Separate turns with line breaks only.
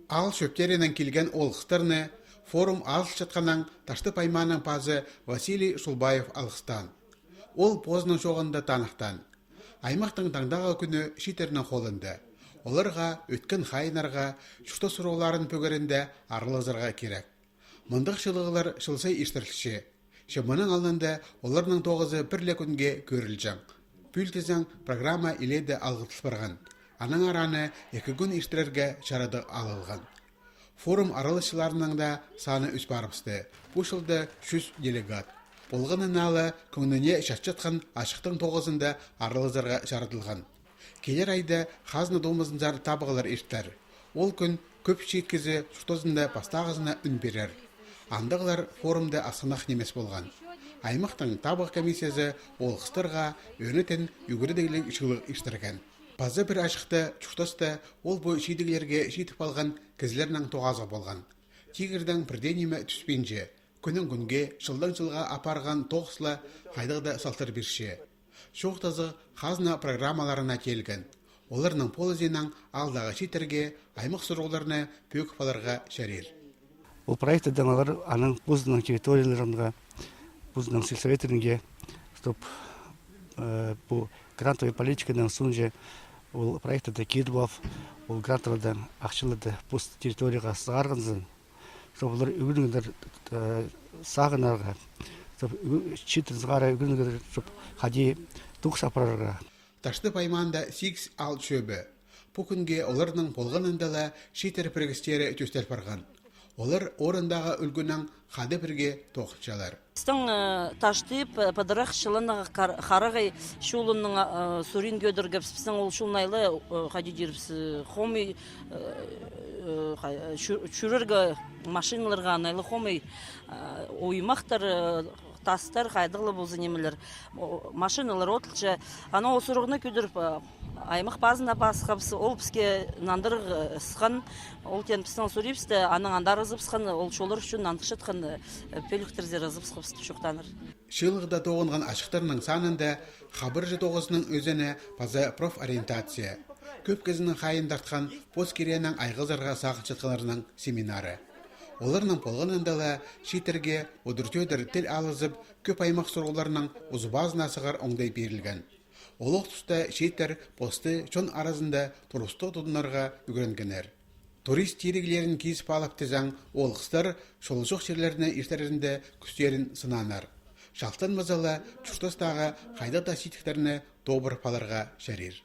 Ал шөптерінен келген олғыстырны форум алыс жатқанан ташты пайманын пазы Василий Шулбаев алғыстан. Ол позының жоғында танықтан. Аймақтың таңдағы күні шитерінің қолынды. Оларға өткен хайнарға, шүшті сұрауларын пөгерінде арылызырға керек. Мұндық шылығылар шылсай іштірілші. Шымының алынды оларының тоғызы бірлі күнге көрілжің. Пүлтізің программа иледі алғытыл барған. Аның араны 2 күн іштірерге шарады алылған. Форум арылышыларының да саны үс барыпсты. Бұл жылды 100 делегат. Болғанын алы көңіне шатшатқан ашықтың тоғызында арылызырға жаратылған. Келер айды қазны домызын зар табығылар ештер. Ол күн көп шеткізі шұқтозында пастағызына үн берер. Андығылар форумда асынақ немес болған. Аймақтың табық комиссиясы олғыстырға өнітін үгірдейлік шылық іштірген. Базы бір ашықты шұқтозда ол бұл шейдігілерге жетіп алған кізлерінің тоғазы болған. Тигірдің бірденеме түспенже, күнің күнге жылдан жылға апарған тоғысла қайдығда салтыр берші. Шоқтазы қазына программаларына келген. Оларының полызенің алдағы шетерге аймақ сұрғыларына пөк паларға шәрер.
Бұл проекті даңалар аның бұзының территорияларынға, бұзының сельсоветтерінге, бұл грантовый политиканың сұнже, бұл проекті кедбав, бұл грантовыдан ақшылыды бұз территорияға сағарғанзын, олар үгіліңдер сағынарға, читтін сағара үгіліңдер қади тұқ сапырарға.
Ташты пайманда 8 ал шөбі. Бұл күнге оларының болғанындала шетер піргістері төстел барған. Олар орындағы үлгінің қады бірге тоқытшалар.
Стың ташты падырақ шылыны қарағай шулының сурин көдіргіп, спісің ол шулнайлы қады деріпсі қомы чүріргі машиналарға анайлы қомы оймақтар тастар қайдығылы болзы немелер. Машиналар отылча. Ана осырығына көдіріп, аймақ базына басқапсы, ол бізге нандырық сыққан, ол тен біздің сөрепсті, аның андар ызып сыққан, ол шолыр үшін нандық шытқан пөліктерзер ызып сықпысты шоқтаныр.
Шылығда тоғынған ашықтарының санында қабыржы тоғысының өзіне база профориентация. Көп кезінің қайын дартқан поскеренің айғызарға сағын шытқаларының семинары. Оларның болғанындала шетерге одыртөдір тіл алызып, көп аймақ сұрғыларының ұзбазына сығар оңдай берілген. Олық тұста шетер посты чон аразында тұрысты тұдынарға үгіренгенер. Турист терегілерін кейсіп алып тізің олғыстар шолжық жерлеріне ертерінде күстерін сынанар. Шалтын мызалы чүштастағы қайда да сетіктеріне добыр паларға шәрер.